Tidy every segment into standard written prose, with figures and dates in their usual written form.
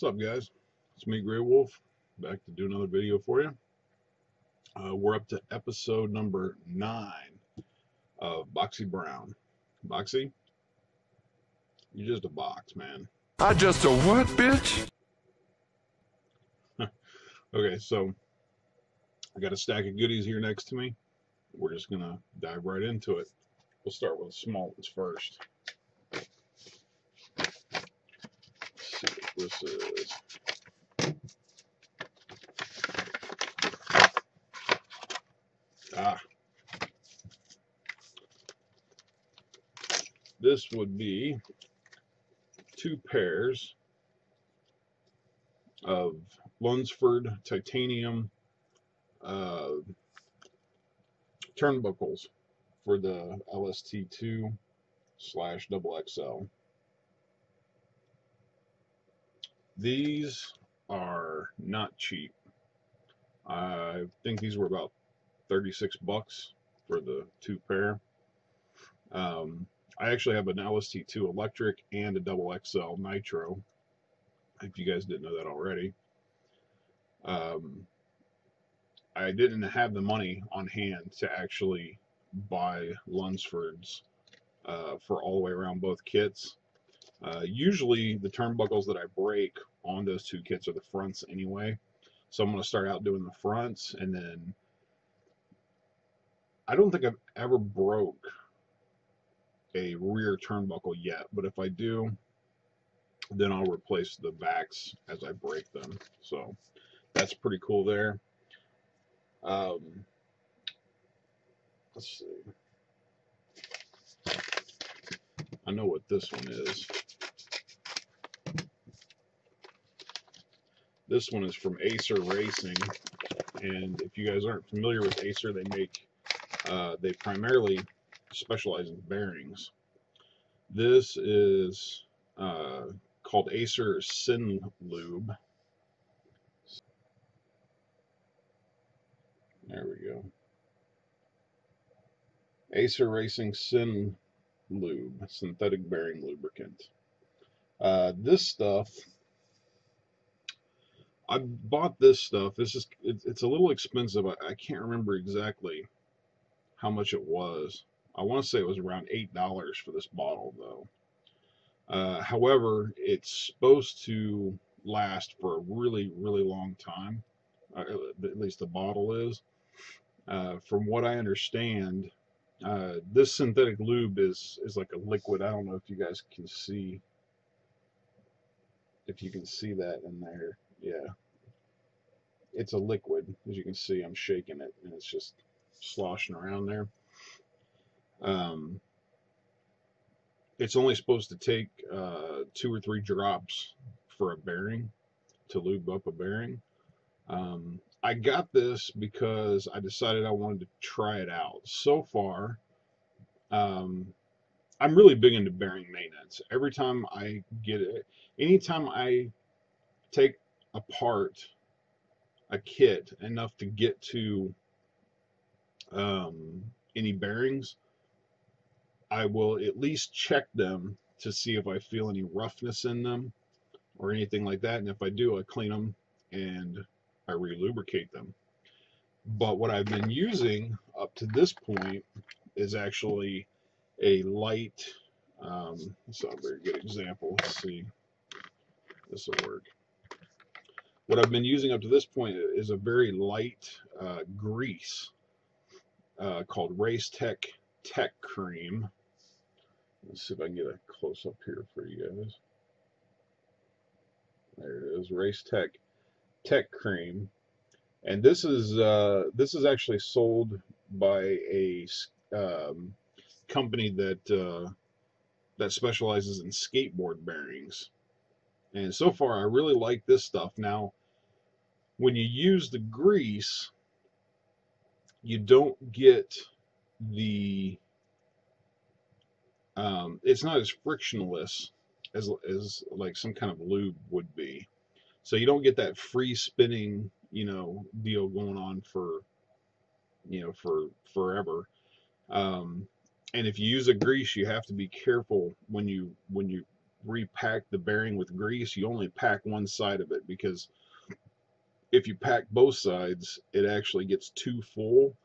What's up, guys? It's me, Grey Wolf, back to do another video for you. We're up to episode number 9 of Boxy Brown. Boxy, you're just a box, man. I just a what, bitch? Okay, so I got a stack of goodies here next to me. We're just gonna dive right into it. We'll start with the small ones first. Let's see what this is. This would be 2 pairs of Lunsford titanium turnbuckles for the LST2/XXL. These are not cheap. I think these were about 36 bucks for the 2 pair. I actually have an LST2 electric and a XXL nitro, if you guys didn't know that already. I didn't have the money on hand to actually buy Lunsfords for all the way around both kits. Usually the turnbuckles that I break on those 2 kits are the fronts anyway, so I'm going to start out doing the fronts, and then I don't think I've ever broke a rear turnbuckle yet, but if I do, then I'll replace the backs as I break them. So that's pretty cool there. Let's see. I know what this one is. This one is from Acer Racing, and if you guys aren't familiar with Acer, they primarily specialize in bearings. This is called Acer Sin Lube. There we go. Acer Racing Sin Lube, synthetic bearing lubricant. This stuff, I bought this stuff. It's a little expensive. I can't remember exactly how much it was. I want to say it was around $8 for this bottle, though. However, it's supposed to last for a really, really long time. At least the bottle is. From what I understand, this synthetic lube is like a liquid. I don't know if you guys can see. If you can see that in there, yeah. It's a liquid. As you can see, I'm shaking it, and it's just sloshing around there. It's only supposed to take 2 or 3 drops for a bearing to lube up a bearing. I got this because I decided I wanted to try it out. So far, I'm really big into bearing maintenance. Every time I get it, anytime I take apart a kit enough to get to any bearings, I will at least check them to see if I feel any roughness in them or anything like that, and if I do, I clean them and I re-lubricate them. But what I've been using up to this point is actually a light, that's not a very good example. Let's see if this will work. What I've been using up to this point is a very light grease called Race Tech Cream. Let's see if I can get a close up here for you guys. There it is, Race Tech Cream, and this is actually sold by a company that specializes in skateboard bearings. And so far, I really like this stuff. Now, when you use the grease, you don't get the it's not as frictionless as like some kind of lube would be. So you don't get that free spinning, deal going on for forever. And if you use a grease, you have to be careful when you repack the bearing with grease, you only pack one side of it, because if you pack both sides, it actually gets too full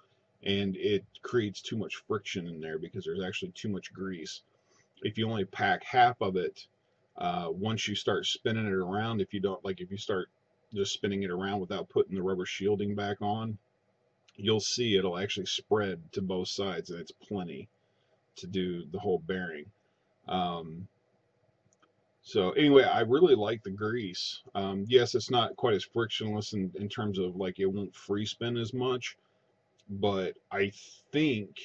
and it creates too much friction in there because there's actually too much grease. If you only pack half of it, once you start spinning it around, if you start just spinning it around without putting the rubber shielding back on, you'll see it'll actually spread to both sides, and it's plenty to do the whole bearing. So anyway, I really like the grease. Yes, it's not quite as frictionless in terms of, like, it won't free spin as much, but I think,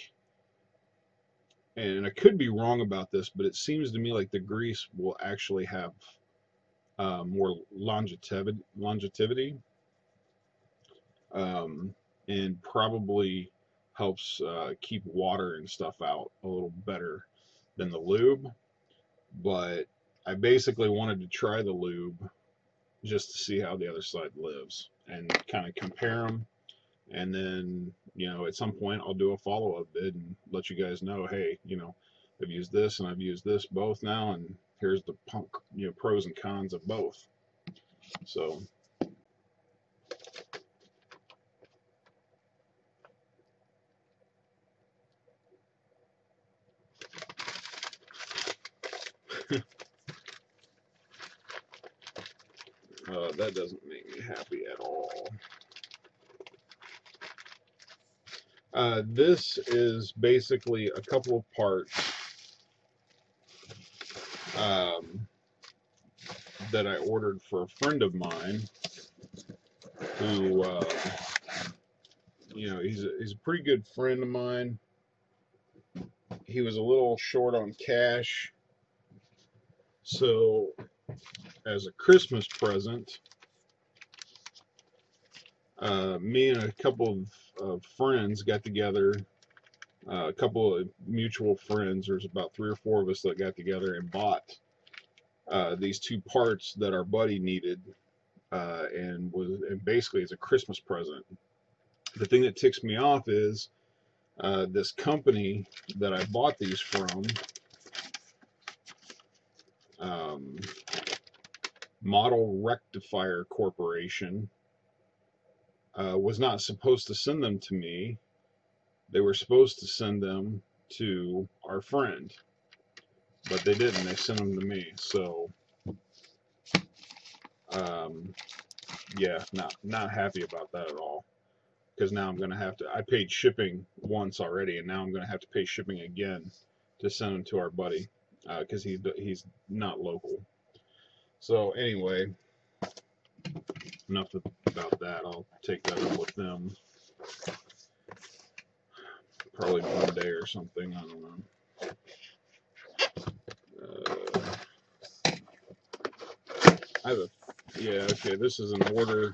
and I could be wrong about this, but it seems to me like the grease will actually have more longevity, and probably helps keep water and stuff out a little better than the lube. But I basically wanted to try the lube just to see how the other side lives and kind of compare them. And then, at some point I'll do a follow-up vid and let you guys know, hey, I've used this and I've used this both now, and here's the pros and cons of both. So that doesn't make me happy at all. This is basically a couple of parts that I ordered for a friend of mine who, he's a pretty good friend of mine. He was a little short on cash, so as a Christmas present, me and a couple of friends got together, a couple of mutual friends. There's about 3 or 4 of us that got together and bought these 2 parts that our buddy needed, and basically as a Christmas present. The thing that ticks me off is this company that I bought these from, Model Rectifier Corporation, was not supposed to send them to me. They were supposed to send them to our friend, but they didn't. They sent them to me. So yeah, not happy about that at all, because now I'm gonna have to, I paid shipping once already, and now I'm gonna have to pay shipping again to send them to our buddy, because he's not local. So anyway, enough about that. I'll take that up with them probably one day or something. I don't know. Okay, this is an order.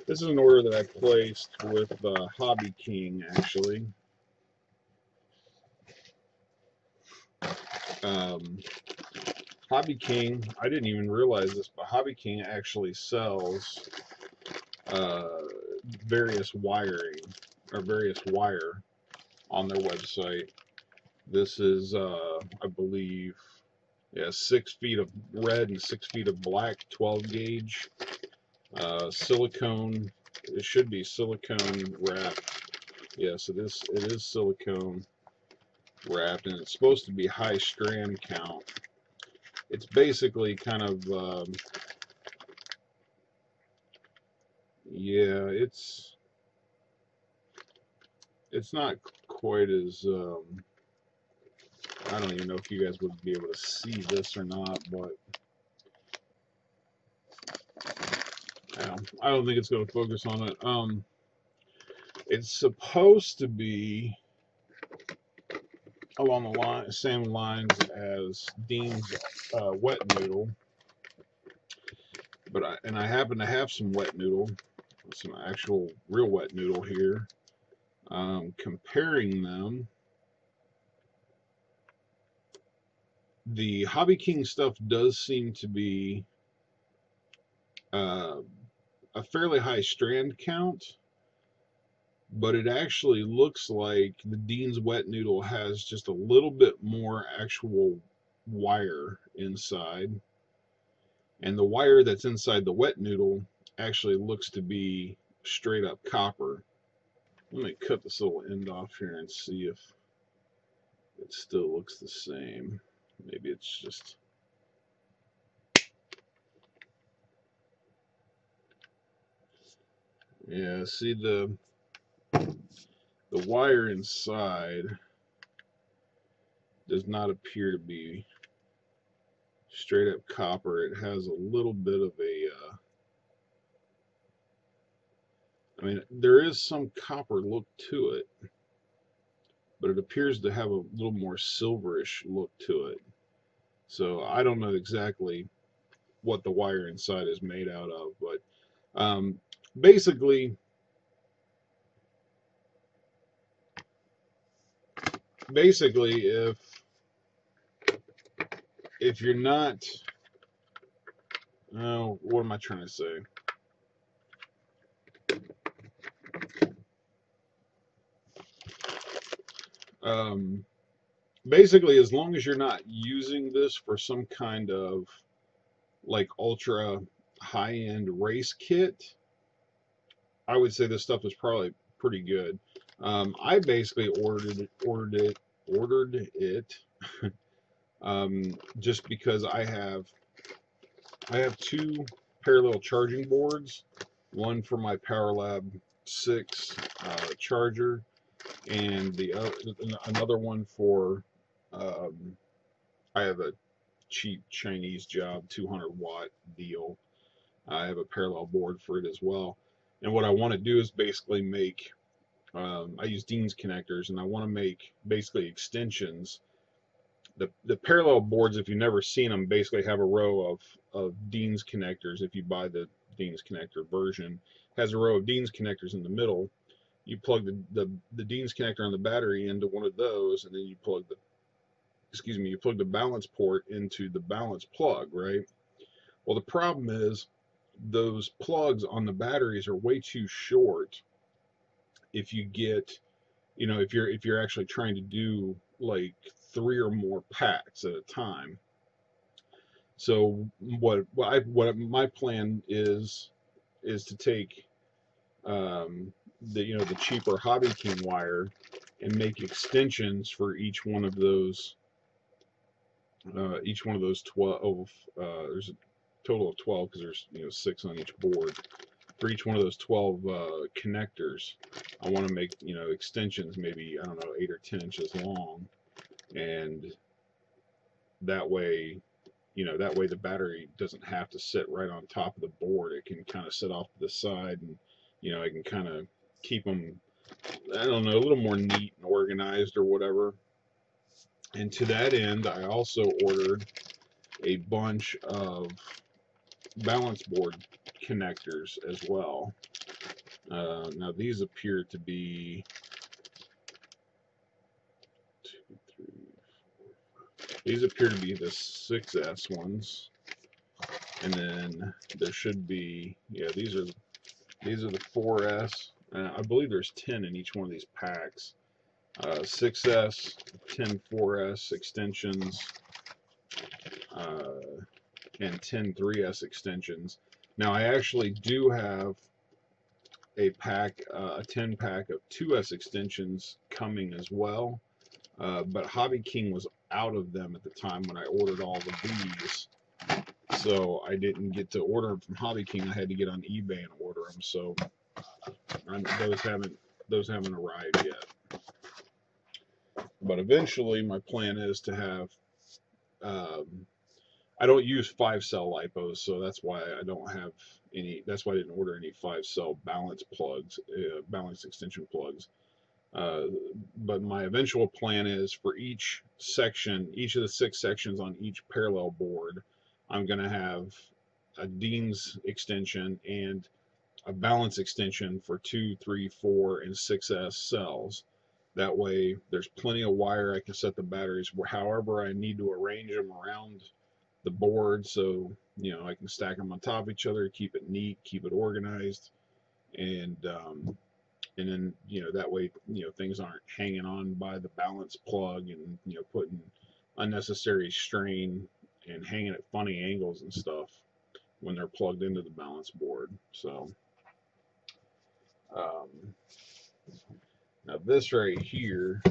This is an order that I placed with Hobby King, actually. Hobby King, I didn't even realize this, but Hobby King actually sells various wiring, or various wire, on their website. This is, I believe, 6 feet of red and 6 feet of black, 12 gauge, silicone. It should be silicone wrapped. Yes, it is silicone wrapped, and it's supposed to be high strand count. It's basically kind of, yeah, it's not quite as, I don't even know if you guys would be able to see this or not, but I don't think it's going to focus on it. It's supposed to be along the same lines as Dean's wet noodle, but I happen to have some wet noodle, some actual real wet noodle here. Comparing them, the Hobby King stuff does seem to be a fairly high strand count, but it actually looks like the Dean's wet noodle has just a little bit more actual wire inside, and the wire that's inside the wet noodle actually looks to be straight up copper. Let me cut this little end off here and see if it still looks the same. Maybe it's just... Yeah, see the wire inside does not appear to be straight up copper. It has a little bit of a I mean, there is some copper look to it, but it appears to have a little more silverish look to it. So I don't know exactly what the wire inside is made out of, but basically if you're not, oh, what am I trying to say? Basically, as long as you're not using this for some kind of like ultra high-end race kit, I would say this stuff is probably pretty good. I basically ordered it just because I have two parallel charging boards, one for my PowerLab 6 charger, and another one for I have a cheap Chinese job 200-watt deal. I have a parallel board for it as well. And what I want to do is basically make, I use Dean's connectors, and I want to make basically extensions. The parallel boards, if you've never seen them, basically have a row of Dean's connectors. If you buy the Dean's connector version, it has a row of Dean's connectors in the middle. You plug the Dean's connector on the battery into one of those, and then you plug the balance port into the balance plug, right? Well, the problem is those plugs on the batteries are way too short if you get, if you're actually trying to do like 3 or more packs at a time. So what my plan is to take the cheaper Hobby King wire and make extensions for each one of those 12. There's a total of 12 because there's 6 on each board. For each one of those 12 connectors, I want to make extensions, maybe, I don't know, 8 or 10 inches long, and that way the battery doesn't have to sit right on top of the board. It can kind of sit off to the side, and I can kind of keep them, I don't know, a little more neat and organized or whatever. And to that end, I also ordered a bunch of balance board connectors as well. Now these appear to be 2, 3, 4, 5. These appear to be the 6S ones, and then there should be, yeah, these are the 4S. I believe there's 10 in each one of these packs. 6S, 10 4S extensions, and 10 3S extensions. Now I actually do have a 10 pack of 2S extensions coming as well, but Hobby King was out of them at the time when I ordered all of these, so I didn't get to order them from Hobby King. I had to get on eBay and order them, so those haven't arrived yet. But eventually my plan is to have, I don't use 5-cell lipos, so that's why I don't have any, that's why I didn't order any 5-cell balance plugs, balance extension plugs. But my eventual plan is for each section, each of the 6 sections on each parallel board, I'm going to have a Dean's extension and a balance extension for 2, 3, 4, and 6S cells. That way there's plenty of wire. I can set the batteries however I need to arrange them around the board, so I can stack them on top of each other, keep it neat, keep it organized, and then that way things aren't hanging on by the balance plug and putting unnecessary strain and hanging at funny angles and stuff when they're plugged into the balance board. So um, now this right here,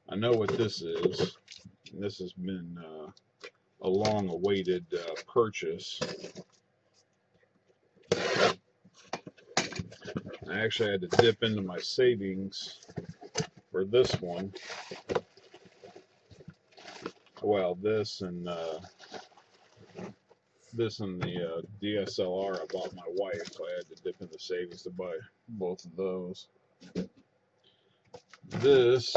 I know what this is. This has been a long-awaited purchase. I actually had to dip into my savings for this one. Well, this and the DSLR I bought my wife. I had to dip into savings to buy both of those. This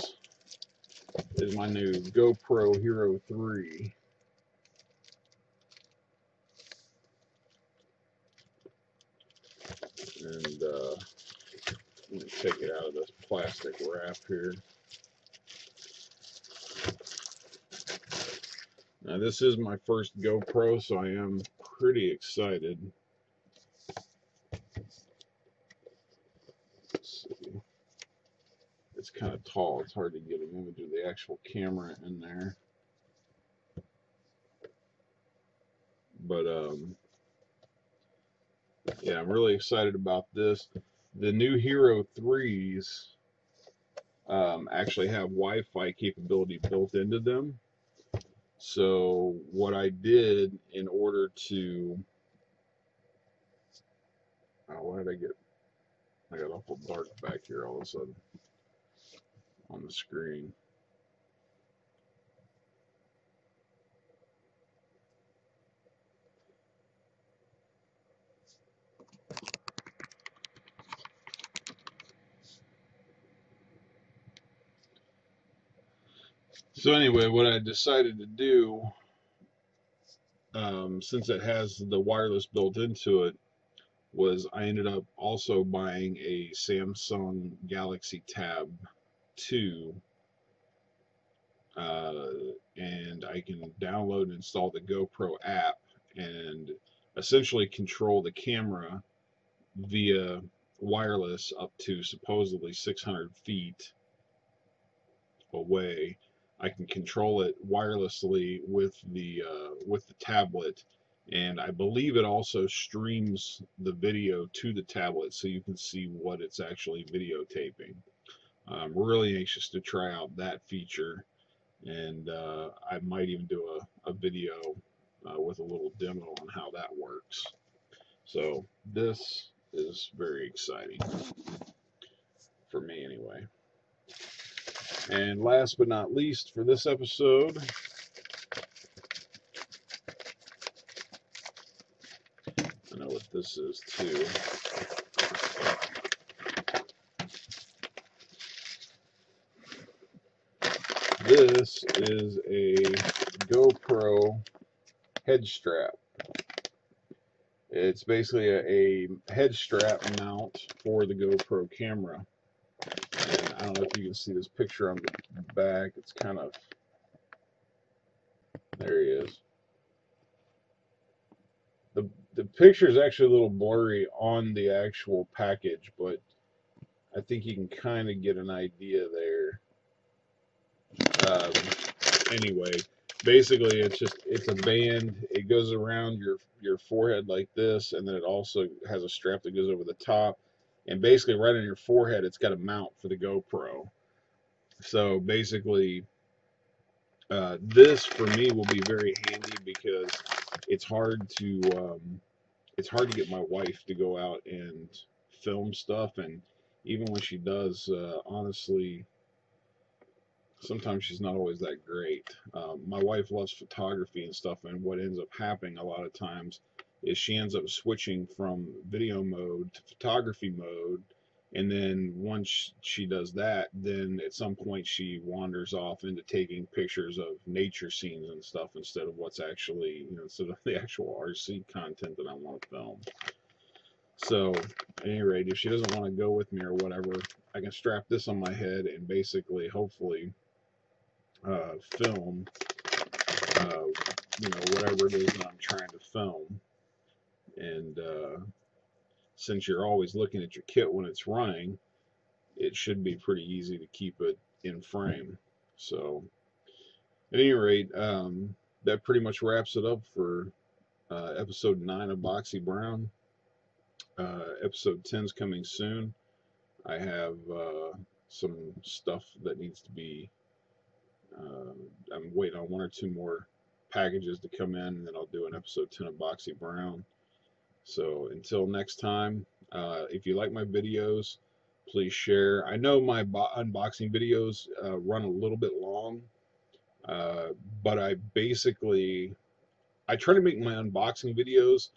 is my new GoPro Hero 3. And let me take it out of this plastic wrap here. Now this is my first GoPro, so I am pretty excited. Let's see. It's kind of tall. It's hard to get an image of the actual camera in there. But yeah, I'm really excited about this. The new Hero 3s actually have Wi-Fi capability built into them. So what I did in order to, why did I got awful dark back here all of a sudden on the screen. So anyway, what I decided to do, since it has the wireless built into it, was I ended up also buying a Samsung Galaxy Tab 2, and I can download and install the GoPro app and essentially control the camera via wireless up to supposedly 600 feet away. I can control it wirelessly with the tablet, and I believe it also streams the video to the tablet so you can see what it's actually videotaping. I'm really anxious to try out that feature, and I might even do a video with a little demo on how that works. So this is very exciting for me anyway. And last but not least for this episode, I know what this is too. This is a GoPro head strap. It's basically a head strap mount for the GoPro camera. And I don't know if you can see this picture on the back. It's kind of, there he is. The picture is actually a little blurry on the actual package, but I think you can kind of get an idea there. Anyway, basically it's a band. It goes around your forehead like this, and then it also has a strap that goes over the top. And basically right on your forehead, it's got a mount for the GoPro. So basically, this for me will be very handy because it's hard to get my wife to go out and film stuff, and even when she does, honestly, sometimes she's not always that great. My wife loves photography and stuff, and what ends up happening a lot of times is she ends up switching from video mode to photography mode, and then once she does that, then at some point she wanders off into taking pictures of nature scenes and stuff instead of what's actually, instead of the actual RC content that I want to film. So at any rate, if she doesn't want to go with me or whatever, I can strap this on my head and basically hopefully film whatever it is that I'm trying to film. And since you're always looking at your kit when it's running, it should be pretty easy to keep it in frame. So At any rate, that pretty much wraps it up for episode 9 of Boxy Brown. Episode 10 is coming soon. I have some stuff that needs to be. I'm waiting on one or two more packages to come in, and then I'll do an episode 10 of Boxy Brown. So until next time, if you like my videos, please share. I know my unboxing videos run a little bit long, but I try to make my unboxing videos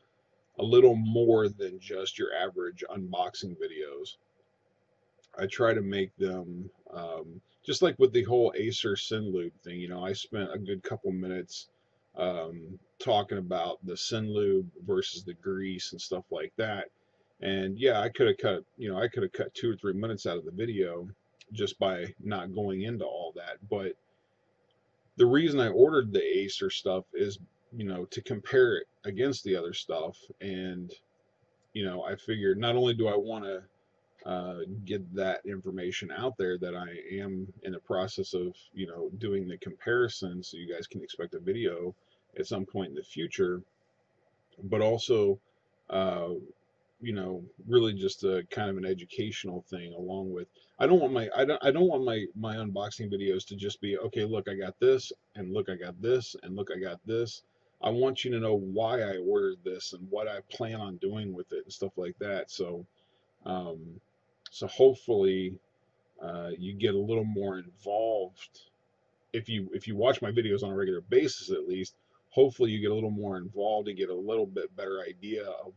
a little more than just your average unboxing videos. I try to make them just like with the whole Acer Synlube thing. You know, I spent a good couple minutes talking about the Synlube versus the grease and stuff like that. And yeah, I could have cut, I could have cut 2 or 3 minutes out of the video just by not going into all that. But the reason I ordered the Acer stuff is, to compare it against the other stuff. And, I figured not only do I want to get that information out there, that I am in the process of, doing the comparison, so you guys can expect a video at some point in the future, but also, uh, really just a kind of an educational thing, along with, I don't want my unboxing videos to just be, okay, look, I got this, and look, I got this, and look, I got this. I want you to know why I ordered this and what I plan on doing with it and stuff like that. Um, so hopefully, you get a little more involved. If you watch my videos on a regular basis, at least, hopefully you get a little more involved and get a little bit better idea of,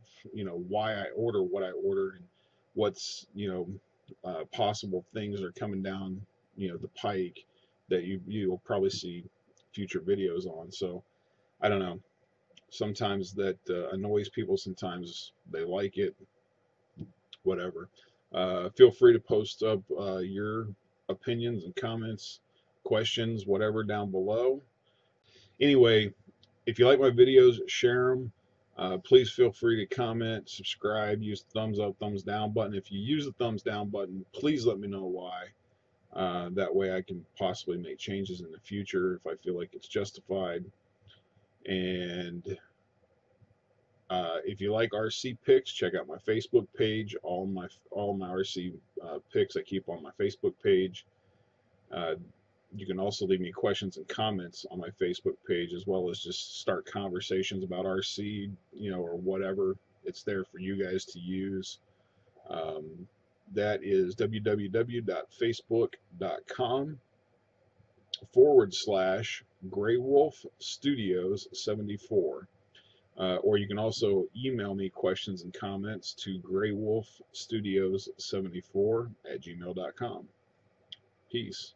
why I order what I ordered, and what's, possible things are coming down, the pike, that you'll probably see future videos on. So I don't know. Sometimes that annoys people. Sometimes they like it. Whatever. Feel free to post up your opinions and comments, questions, whatever, down below. Anyway, if you like my videos, share them. Please feel free to comment, subscribe, use the thumbs up, thumbs down button. If you use the thumbs down button, please let me know why. That way I can possibly make changes in the future if I feel like it's justified. And if you like RC pics, check out my Facebook page. All my RC pics I keep on my Facebook page. You can also leave me questions and comments on my Facebook page, as well as just start conversations about RC, or whatever. It's there for you guys to use. That is www.facebook.com/Grey Wolf Studios 74. Or you can also email me questions and comments to greywolfstudios74@gmail.com. Peace.